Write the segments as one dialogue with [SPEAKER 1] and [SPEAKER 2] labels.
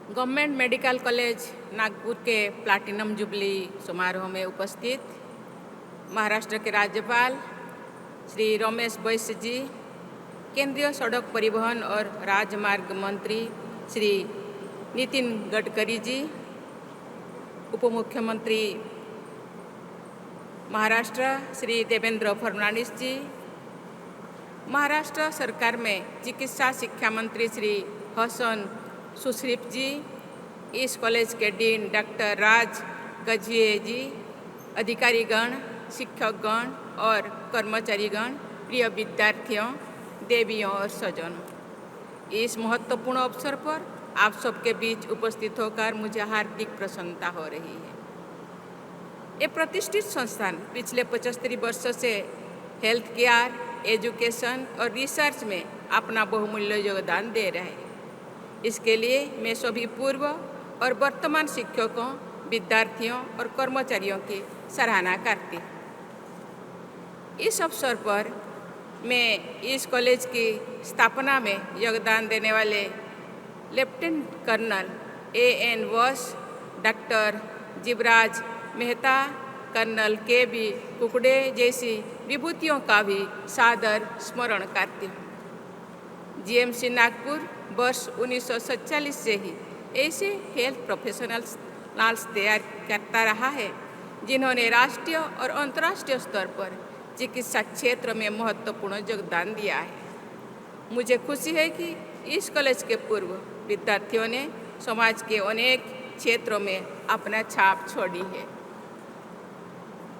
[SPEAKER 1] Government medical college Nagpur के platinum jubilee समारोह में उपस्थित महाराष्ट्र के राज्यपाल श्री रमेश बैस जी, केंद्रीय सड़क परिवहन और राजमार्ग मंत्री श्री नितिन गडकरी जी, उप मुख्यमंत्री महाराष्ट्र श्री देवेंद्र फडणवीस जी, महाराष्ट्र सरकार में चिकित्सा शिक्षा मंत्री श्री हसन सुश्रीफ जी, इस कॉलेज के डीन डॉक्टर राज गजिए जी, अधिकारीगण, शिक्षकगण और कर्मचारीगण, प्रिय विद्यार्थियों, देवियों और स्वजनों, इस महत्वपूर्ण अवसर पर आप सबके बीच उपस्थित होकर मुझे हार्दिक प्रसन्नता हो रही है। ये प्रतिष्ठित संस्थान पिछले 75 वर्षों से हेल्थ केयर, एजुकेशन और रिसर्च में अपना बहुमूल्य योगदान दे रहे हैं। इसके लिए मैं सभी पूर्व और वर्तमान शिक्षकों, विद्यार्थियों और कर्मचारियों की सराहना करती हूँ। इस अवसर पर मैं इस कॉलेज की स्थापना में योगदान देने वाले लेफ्टिनेंट कर्नल A.N. वॉस, doctor Jivraj Mehta, colonel K.B. Kukde जैसी विभूतियों का भी सादर स्मरण करती हूँ। GMC नागपुर वर्ष 1947 से ही ऐसे हेल्थ प्रोफेशनल्स तैयार करता रहा है जिन्होंने राष्ट्रीय और अंतर्राष्ट्रीय स्तर पर चिकित्सा क्षेत्र में महत्वपूर्ण योगदान दिया है। मुझे खुशी है कि इस कॉलेज के पूर्व विद्यार्थियों ने समाज के अनेक क्षेत्रों में अपना छाप छोड़ी है।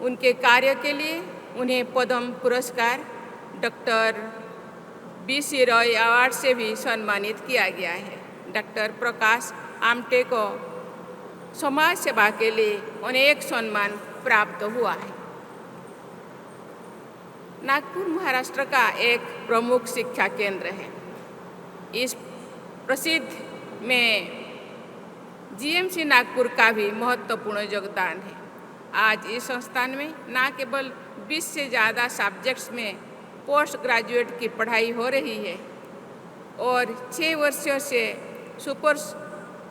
[SPEAKER 1] उनके कार्य के लिए उन्हें पद्म पुरस्कार, डॉक्टर B.C. रॉय अवार्ड से भी सम्मानित किया गया है। डॉक्टर प्रकाश आमटे को समाज सेवा के लिए अनेक सम्मान प्राप्त हुआ है। नागपुर महाराष्ट्र का एक प्रमुख शिक्षा केंद्र है। इस प्रसिद्ध में GMC नागपुर का भी महत्वपूर्ण योगदान है। आज इस संस्थान में न केवल 20 से ज़्यादा सब्जेक्ट्स में पोस्ट ग्रेजुएट की पढ़ाई हो रही है और 6 वर्षों से सुपर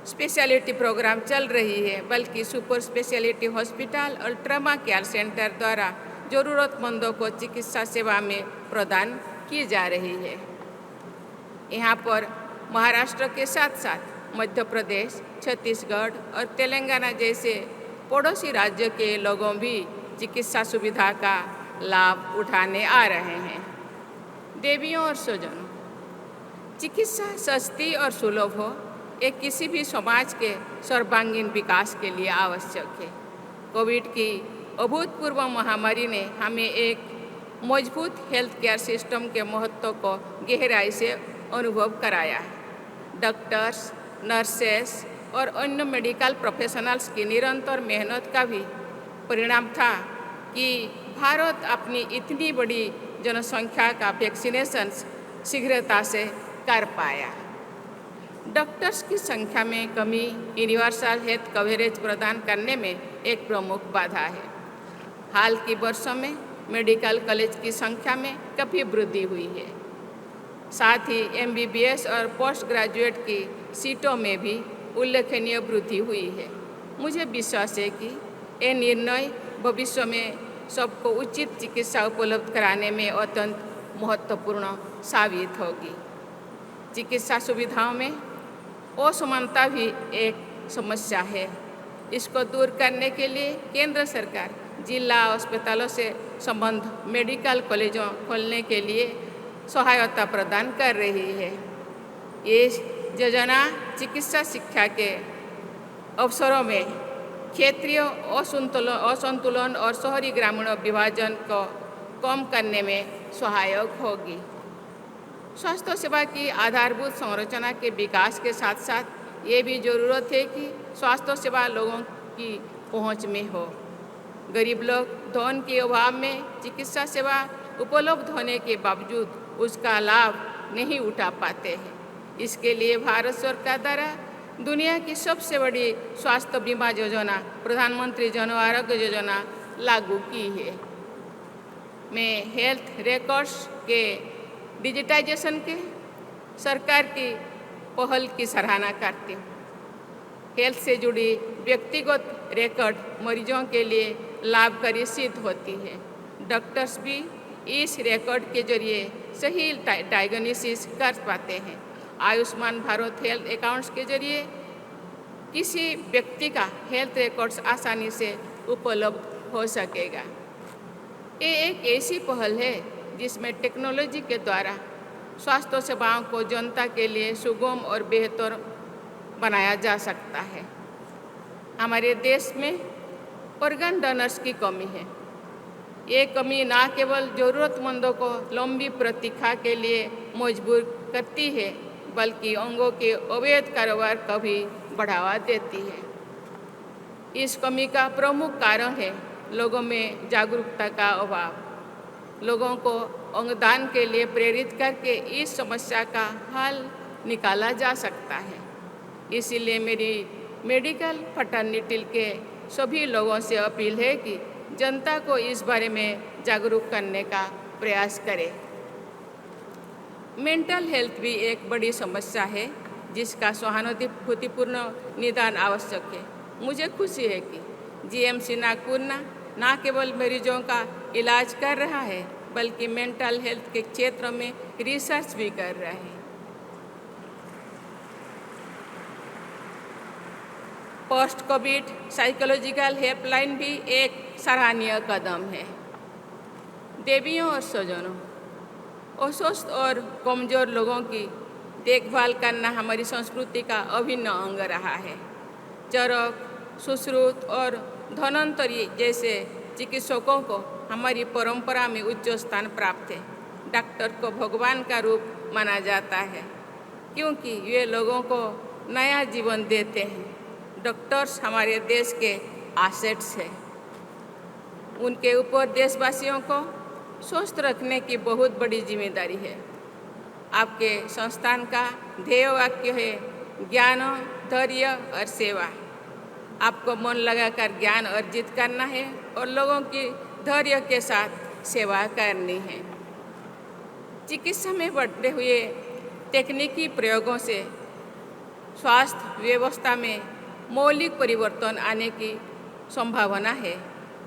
[SPEAKER 1] स्पेशलिटी प्रोग्राम चल रही है, बल्कि सुपर स्पेशलिटी हॉस्पिटल और ट्रमा केयर सेंटर द्वारा ज़रूरतमंदों को चिकित्सा सेवा में प्रदान की जा रही है। यहाँ पर महाराष्ट्र के साथ साथ मध्य प्रदेश, छत्तीसगढ़ और तेलंगाना जैसे पड़ोसी राज्य के लोगों भी चिकित्सा सुविधा का लाभ उठाने आ रहे हैं। देवियों और स्वजनों, चिकित्सा सस्ती और सुलभ हो, ये किसी भी समाज के सर्वांगीण विकास के लिए आवश्यक है। कोविड की अभूतपूर्व महामारी ने हमें एक मजबूत हेल्थ केयर सिस्टम के महत्व को गहराई से अनुभव कराया है। डॉक्टर्स, नर्सेस और अन्य मेडिकल प्रोफेशनल्स की निरंतर मेहनत का भी परिणाम था कि भारत अपनी इतनी बड़ी जनसंख्या का वैक्सीनेशन शीघ्रता से कर पाया। डॉक्टर्स की संख्या में कमी यूनिवर्सल हेल्थ कवरेज प्रदान करने में एक प्रमुख बाधा है। हाल के वर्षों में मेडिकल कॉलेज की संख्या में काफ़ी वृद्धि हुई है। साथ ही MBBS और पोस्ट ग्रेजुएट की सीटों में भी उल्लेखनीय वृद्धि हुई है। मुझे विश्वास है कि ये निर्णय भविष्य में सबको उचित चिकित्सा उपलब्ध कराने में अत्यंत महत्वपूर्ण साबित होगी। चिकित्सा सुविधाओं में असमानता भी एक समस्या है। इसको दूर करने के लिए केंद्र सरकार जिला अस्पतालों से संबद्ध मेडिकल कॉलेजों खोलने के लिए सहायता प्रदान कर रही है। ये योजना चिकित्सा शिक्षा के अवसरों में क्षेत्रीय असंतुलन और शहरी ग्रामीण विभाजन को कम करने में सहायक होगी। स्वास्थ्य सेवा की आधारभूत संरचना के विकास के साथ साथ ये भी ज़रूरत है कि स्वास्थ्य सेवा लोगों की पहुंच में हो। गरीब लोग धन के अभाव में चिकित्सा सेवा उपलब्ध होने के बावजूद उसका लाभ नहीं उठा पाते हैं। इसके लिए भारत सरकार द्वारा दुनिया की सबसे बड़ी स्वास्थ्य बीमा योजना प्रधानमंत्री जन आरोग्य योजना लागू की है। मैं हेल्थ रिकॉर्ड्स के डिजिटाइजेशन के सरकार की पहल की सराहना करती हूँ। हेल्थ से जुड़ी व्यक्तिगत रिकॉर्ड मरीजों के लिए लाभकारी सिद्ध होती है। डॉक्टर्स भी इस रिकॉर्ड के जरिए सही डायग्नोसिस कर पाते हैं। आयुष्मान भारत हेल्थ अकाउंट्स के जरिए किसी व्यक्ति का हेल्थ रिकॉर्ड्स आसानी से उपलब्ध हो सकेगा। ये एक ऐसी पहल है जिसमें टेक्नोलॉजी के द्वारा स्वास्थ्य सेवाओं को जनता के लिए सुगम और बेहतर बनाया जा सकता है। हमारे देश में ऑर्गन डोनर्स की कमी है। ये कमी न केवल ज़रूरतमंदों को लंबी प्रतीक्षा के लिए मजबूर करती है, बल्कि अंगों के अवैध कारोबार को भी बढ़ावा देती है। इस कमी का प्रमुख कारण है लोगों में जागरूकता का अभाव। लोगों को अंगदान के लिए प्रेरित करके इस समस्या का हल निकाला जा सकता है। इसीलिए मेरी मेडिकल फ्रेटर्निटी के सभी लोगों से अपील है कि जनता को इस बारे में जागरूक करने का प्रयास करें। मेंटल हेल्थ भी एक बड़ी समस्या है जिसका सहानुभूतिपूर्ण निदान आवश्यक है। मुझे खुशी है कि जीएमसी नागपुर न केवल मरीजों का इलाज कर रहा है, बल्कि मेंटल हेल्थ के क्षेत्र में रिसर्च भी कर रहा है। पोस्ट कोविड साइकोलॉजिकल हेल्पलाइन भी एक सराहनीय कदम है। देवियों और स्वजनों, अस्वस्थ और कमज़ोर लोगों की देखभाल करना हमारी संस्कृति का अभिन्न अंग रहा है। चरक, सुश्रुत और धन्वंतरी जैसे चिकित्सकों को हमारी परंपरा में उच्च स्थान प्राप्त है। डॉक्टर को भगवान का रूप माना जाता है क्योंकि वे लोगों को नया जीवन देते हैं। डॉक्टर्स हमारे देश के एसेट्स हैं। उनके ऊपर देशवासियों को स्वस्थ रखने की बहुत बड़ी जिम्मेदारी है। आपके संस्थान का ध्येय वाक्य है ज्ञान, धैर्य और सेवा। आपको मन लगाकर ज्ञान अर्जित करना है और लोगों की धैर्य के साथ सेवा करनी है। चिकित्सा में बढ़ते हुए तकनीकी प्रयोगों से स्वास्थ्य व्यवस्था में मौलिक परिवर्तन आने की संभावना है।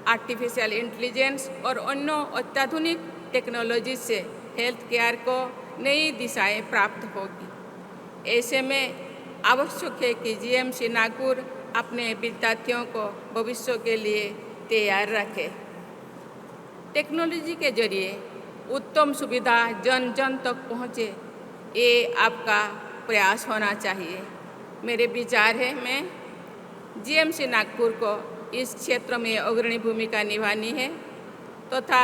[SPEAKER 1] आर्टिफिशियल इंटेलिजेंस और अन्य अत्याधुनिक टेक्नोलॉजी से हेल्थ केयर को नई दिशाएं प्राप्त होगी। ऐसे में आवश्यक है कि जीएमसी नागपुर अपने विद्यार्थियों को भविष्य के लिए तैयार रखे। टेक्नोलॉजी के जरिए उत्तम सुविधा जन जन तक पहुँचे, ये आपका प्रयास होना चाहिए। मेरे विचार है मैं जीएमसी नागपुर को इस क्षेत्र में अग्रणी भूमिका निभानी है तथा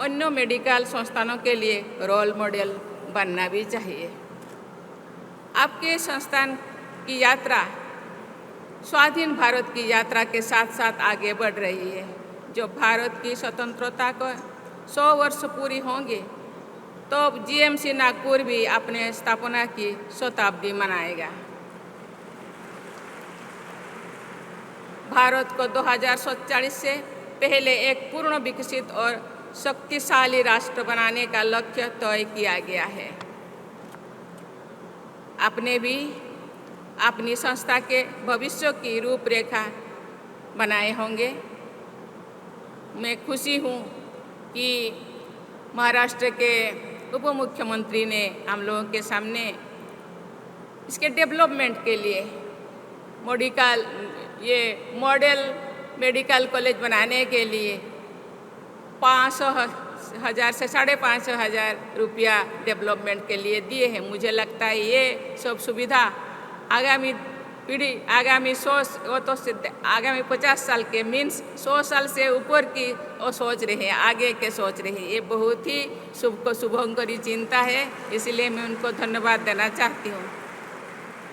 [SPEAKER 1] अन्य मेडिकल संस्थानों के लिए रोल मॉडल बनना भी चाहिए। आपके संस्थान की यात्रा स्वाधीन भारत की यात्रा के साथ साथ आगे बढ़ रही है। जब भारत की स्वतंत्रता को 100 वर्ष पूरी होंगे तो जीएमसी नागपुर भी अपने स्थापना की शताब्दी मनाएगा। भारत को 2047 से पहले एक पूर्ण विकसित और शक्तिशाली राष्ट्र बनाने का लक्ष्य तय किया गया है। आपने भी अपनी संस्था के भविष्य की रूपरेखा बनाए होंगे। मैं खुशी हूँ कि महाराष्ट्र के उप मुख्यमंत्री ने हम लोगों के सामने इसके डेवलपमेंट के लिए मॉडल मेडिकल कॉलेज बनाने के लिए 500,000 से 5,500,000 रुपया डेवलपमेंट के लिए दिए हैं। मुझे लगता है ये सब सुविधा आगामी पीढ़ी, आगामी 50 साल के मीन्स 100 साल से ऊपर की वो सोच रहे हैं, आगे के सोच रहे हैं। ये बहुत ही शुभंकरी चिंता है, इसलिए मैं उनको धन्यवाद देना चाहती हूँ।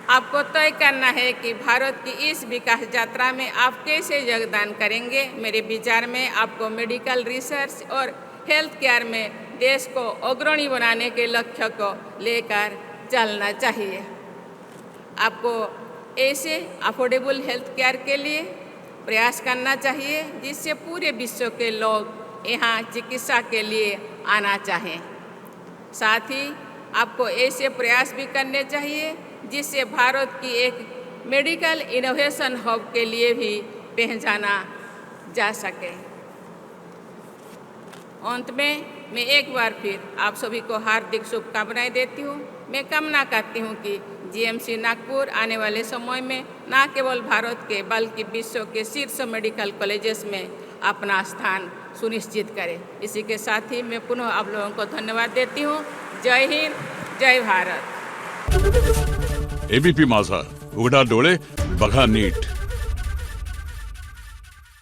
[SPEAKER 1] आपको तय करना है कि भारत की इस विकास यात्रा में आप कैसे योगदान करेंगे। मेरे विचार में आपको मेडिकल रिसर्च और हेल्थ केयर में देश को अग्रणी बनाने के लक्ष्य को लेकर चलना चाहिए। आपको ऐसे अफोर्डेबल हेल्थ केयर के लिए प्रयास करना चाहिए जिससे पूरे विश्व के लोग यहाँ चिकित्सा के लिए आना चाहें। साथ ही आपको ऐसे प्रयास भी करने चाहिए जिससे भारत की एक मेडिकल इनोवेशन हब के लिए भी पहचाना जा सके। अंत में मैं एक बार फिर आप सभी को हार्दिक शुभकामनाएं देती हूँ। मैं कामना करती हूँ कि जीएमसी नागपुर आने वाले समय में न केवल भारत के बल्कि विश्व के शीर्ष मेडिकल कॉलेजेस में अपना स्थान सुनिश्चित करे। इसी के साथ ही मैं पुनः आप लोगों को धन्यवाद देती हूँ। जय हिंद, जय भारत।
[SPEAKER 2] एबीपी माझा, उघडा डोळे बघा नीट।